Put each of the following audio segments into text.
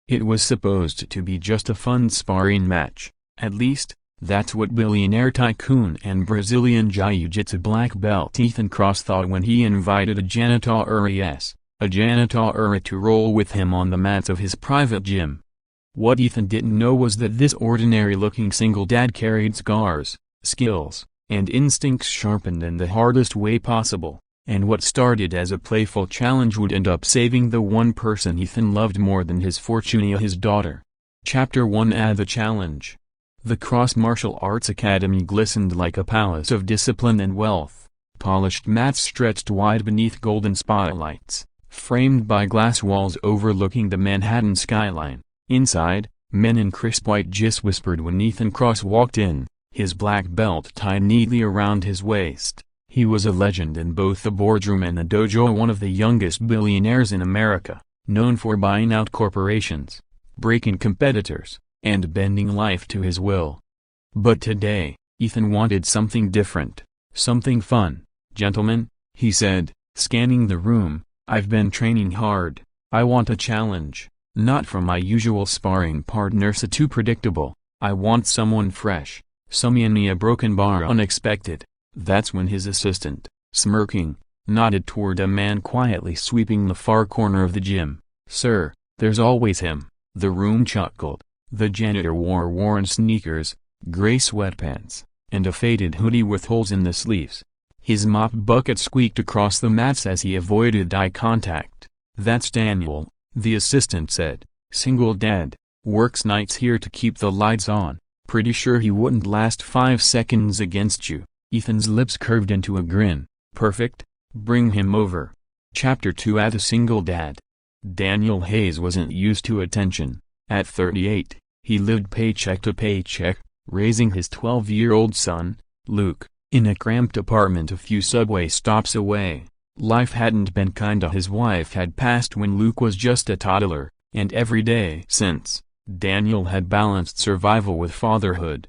It was supposed to be just a fun sparring match, at least, that's what Billionaire Tycoon and Brazilian Jiu-Jitsu Black Belt Ethan Cross thought when he invited a Janitor to roll with him on the mats of his private gym. What Ethan didn't know was that this ordinary-looking single dad carried scars, skills, and instincts sharpened in the hardest way possible, and what started as a playful challenge would end up saving the one person Ethan loved more than his fortune, his daughter. Chapter 1: The Challenge. The Cross Martial Arts Academy glistened like a palace of discipline and wealth. Polished mats stretched wide beneath golden spotlights, framed by glass walls overlooking the Manhattan skyline. Inside, men in crisp white gis whispered when Ethan Cross walked in, his black belt tied neatly around his waist. He was a legend in both the boardroom and the dojo, one of the youngest billionaires in America, known for buying out corporations, breaking competitors, and bending life to his will. But today, Ethan wanted something different, something fun. "Gentlemen," he said, scanning the room, "I've been training hard. I want a challenge, not from my usual sparring partners too predictable. I want someone fresh, a broken bar unexpected." That's when his assistant, smirking, nodded toward a man quietly sweeping the far corner of the gym. "Sir, there's always him." The room chuckled. The janitor wore worn sneakers, gray sweatpants, and a faded hoodie with holes in the sleeves. His mop bucket squeaked across the mats as he avoided eye contact. "That's Daniel," the assistant said. "Single dad, works nights here to keep the lights on. Pretty sure he wouldn't last 5 seconds against you." Ethan's lips curved into a grin. "Perfect, bring him over." Chapter 2: The Single Dad. Daniel Hayes wasn't used to attention. At 38, he lived paycheck to paycheck, raising his 12-year-old son, Luke, in a cramped apartment a few subway stops away. Life hadn't been kind. His wife had passed when Luke was just a toddler, and every day since, Daniel had balanced survival with fatherhood.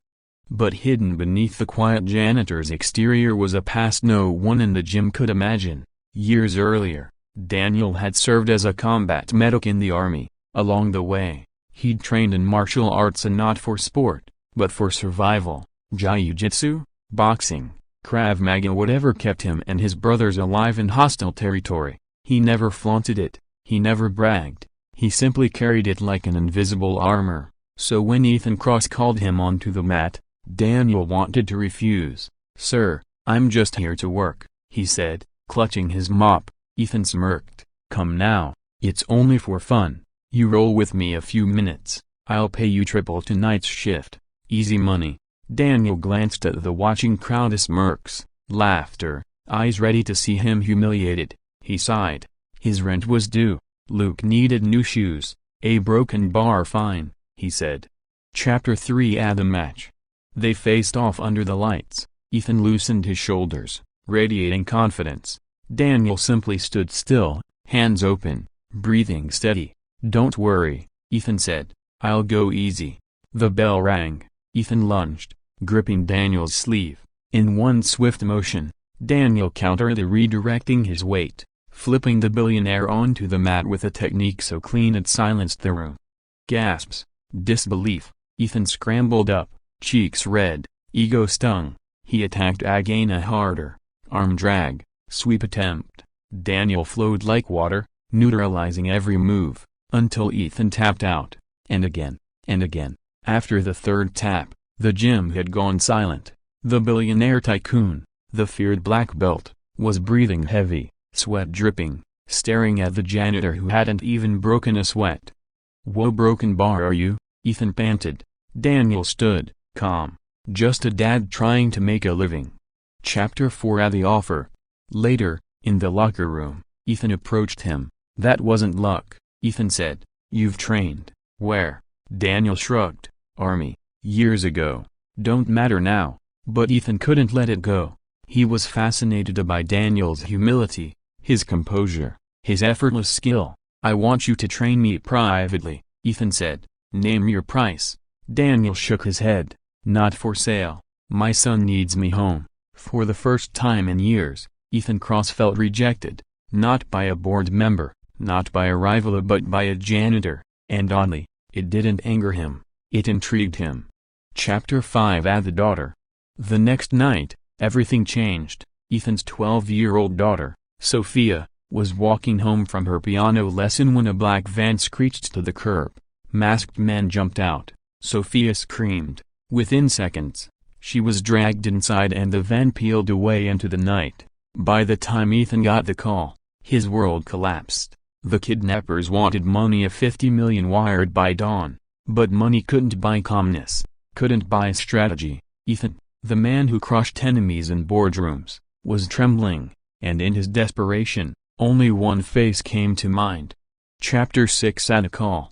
But hidden beneath the quiet janitor's exterior was a past no one in the gym could imagine. Years earlier, Daniel had served as a combat medic in the army. Along the way, he'd trained in martial arts, and not for sport, but for survival. Jiu-Jitsu, boxing, Krav Maga, whatever kept him and his brothers alive in hostile territory. He never flaunted it, he never bragged, he simply carried it like an invisible armor. So when Ethan Cross called him onto the mat, Daniel wanted to refuse. "Sir, I'm just here to work," he said, clutching his mop. Ethan smirked. "Come now, it's only for fun. You roll with me a few minutes, I'll pay you triple tonight's shift. Easy money." Daniel glanced at the watching crowd. Smirks, laughter, eyes ready to see him humiliated. He sighed. His rent was due. Luke needed new shoes. "A broken bar fine," he said. Chapter 3: The Match. They faced off under the lights. Ethan loosened his shoulders, radiating confidence. Daniel simply stood still, hands open, breathing steady. "Don't worry," Ethan said. "I'll go easy." The bell rang. Ethan lunged, gripping Daniel's sleeve. In one swift motion, Daniel countered, redirecting his weight, flipping the billionaire onto the mat with a technique so clean it silenced the room. Gasps, disbelief. Ethan scrambled up, cheeks red, ego stung. He attacked again, harder. Arm drag, sweep attempt. Daniel flowed like water, neutralizing every move, until Ethan tapped out, and again, and again. After the third tap, the gym had gone silent. The billionaire tycoon, the feared black belt, was breathing heavy, sweat dripping, staring at the janitor who hadn't even broken a sweat. "Whoa, broken bar are you?" Ethan panted. Daniel stood, calm, just a dad trying to make a living. Chapter 4: The Offer. Later, in the locker room, Ethan approached him. "That wasn't luck," Ethan said. "You've trained." "Where?" Daniel shrugged. "Army. Years ago. Don't matter now." But Ethan couldn't let it go. He was fascinated by Daniel's humility, his composure, his effortless skill. "I want you to train me privately," Ethan said. "Name your price." Daniel shook his head. "Not for sale. My son needs me home." For the first time in years, Ethan Cross felt rejected, not by a board member, not by a rival, but by a janitor. And oddly, it didn't anger him, it intrigued him. Chapter 5 At the Daughter. The next night, everything changed. Ethan's 12-year-old daughter, Sophia, was walking home from her piano lesson when a black van screeched to the curb. Masked men jumped out. Sophia screamed. Within seconds, she was dragged inside and the van peeled away into the night. By the time Ethan got the call, his world collapsed. The kidnappers wanted money of $50 million wired by dawn. But money couldn't buy calmness, couldn't buy strategy. Ethan, the man who crushed enemies in boardrooms, was trembling, and in his desperation, only one face came to mind. Chapter 6 At a Call.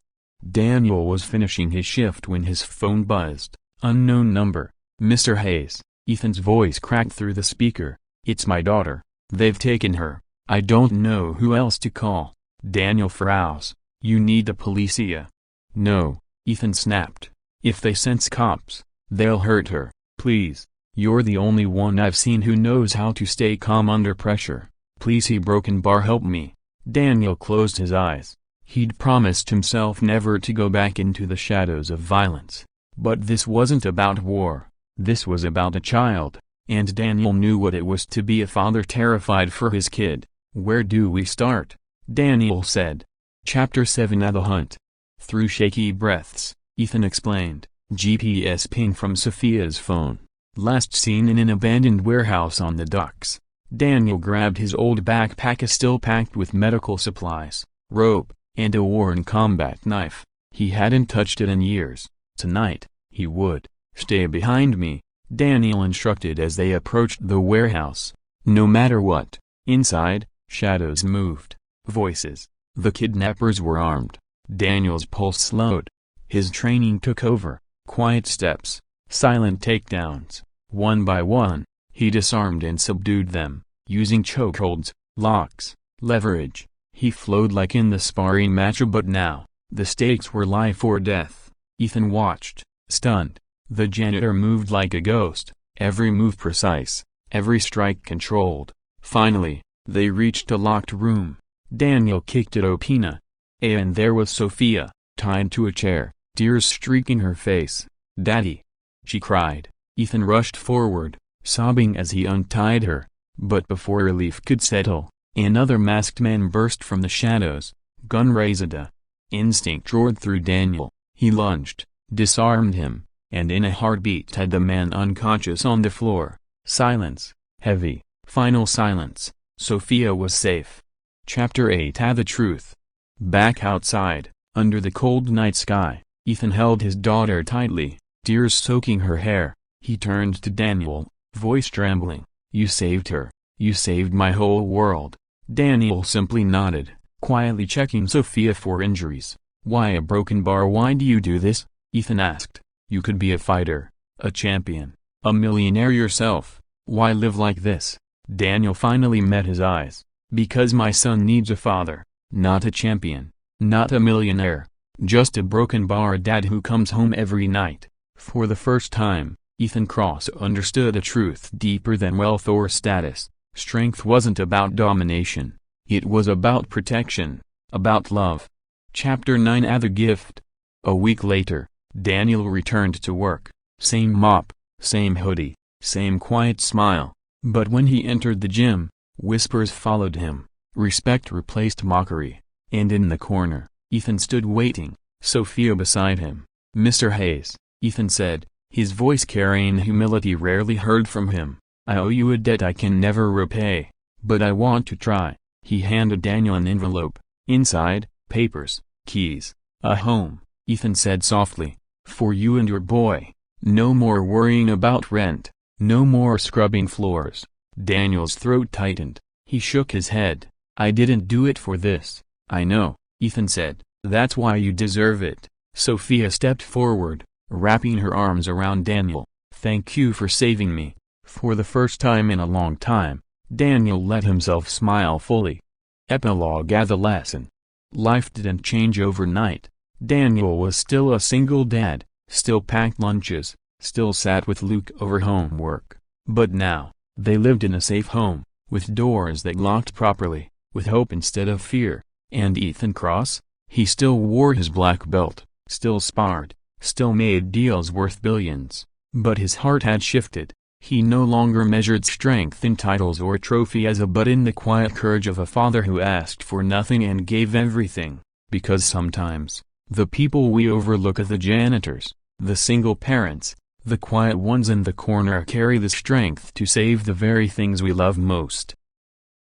Daniel was finishing his shift when his phone buzzed. Unknown number. Mr. Hayes. Ethan's voice cracked through the speaker. It's my daughter. They've taken her. I don't know who else to call. Daniel frowns. You need the policia. No, Ethan snapped. If they sense cops, they'll hurt her. Please. You're the only one I've seen who knows how to stay calm under pressure. Please broken bar help me. Daniel closed his eyes. He'd promised himself never to go back into the shadows of violence. But this wasn't about war. This was about a child, and Daniel knew what it was to be a father terrified for his kid. Where do we start? Daniel said. Chapter 7 At the Hunt. Through shaky breaths, Ethan explained. GPS ping from Sophia's phone. Last seen in an abandoned warehouse on the docks. Daniel grabbed his old backpack, still packed with medical supplies, rope, and a worn combat knife. He hadn't touched it in years. Tonight, he would. Stay behind me, Daniel instructed as they approached the warehouse. No matter what. Inside, shadows moved. Voices. The kidnappers were armed. Daniel's pulse slowed. His training took over. Quiet steps. Silent takedowns. One by one, he disarmed and subdued them, using chokeholds, locks, leverage. He flowed like in the sparring match, but now, the stakes were life or death. Ethan watched, stunned. The janitor moved like a ghost, every move precise, every strike controlled. Finally, they reached a locked room. Daniel kicked it open. And there was Sophia, tied to a chair, tears streaking her face. "Daddy!" she cried. Ethan rushed forward, sobbing as he untied her. But before relief could settle, another masked man burst from the shadows, gun raised. Instinct roared through Daniel. He lunged, disarmed him, and in a heartbeat had the man unconscious on the floor. Silence, heavy, final silence. Sophia was safe. Chapter 8 At the Truth. Back outside, under the cold night sky, Ethan held his daughter tightly, tears soaking her hair. He turned to Daniel, voice trembling. You saved her. You saved my whole world. Daniel simply nodded, quietly checking Sophia for injuries. Why a broken bar? Why do you do this? Ethan asked. You could be a fighter, a champion, a millionaire yourself. Why live like this? Daniel finally met his eyes. Because my son needs a father, not a champion, not a millionaire, just a broken bar dad who comes home every night. For the first time, Ethan Cross understood a truth deeper than wealth or status. Strength wasn't about domination. It was about protection, about love. Chapter 9 At the Gift. A week later, Daniel returned to work. Same mop, same hoodie, same quiet smile. But when he entered the gym, whispers followed him. Respect replaced mockery. And in the corner, Ethan stood waiting, Sophia beside him. Mr. Hayes, Ethan said, his voice carrying humility rarely heard from him. I owe you a debt I can never repay. But I want to try. He handed Daniel an envelope. Inside, papers, keys, a home. Ethan said softly. For you and your boy. No more worrying about rent. No more scrubbing floors. Daniel's throat tightened. He shook his head. I didn't do it for this. I know, Ethan said. That's why you deserve it. Sophia stepped forward, wrapping her arms around Daniel. Thank you for saving me. For the first time in a long time, Daniel let himself smile fully. Epilogue. At the lesson. Life didn't change overnight. Daniel was still a single dad, still packed lunches, still sat with Luke over homework. But now, they lived in a safe home, with doors that locked properly, with hope instead of fear. And Ethan Cross? He still wore his black belt, still sparred, still made deals worth billions, but his heart had shifted. He no longer measured strength in titles or trophies but in the quiet courage of a father who asked for nothing and gave everything, because sometimes, the people we overlook are the janitors, the single parents, the quiet ones in the corner carry the strength to save the very things we love most.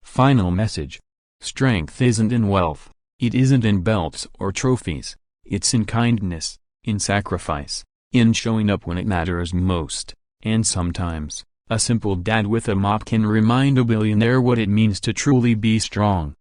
Final message. Strength isn't in wealth, it isn't in belts or trophies, it's in kindness, in sacrifice, in showing up when it matters most. And sometimes, a simple dad with a mop can remind a billionaire what it means to truly be strong.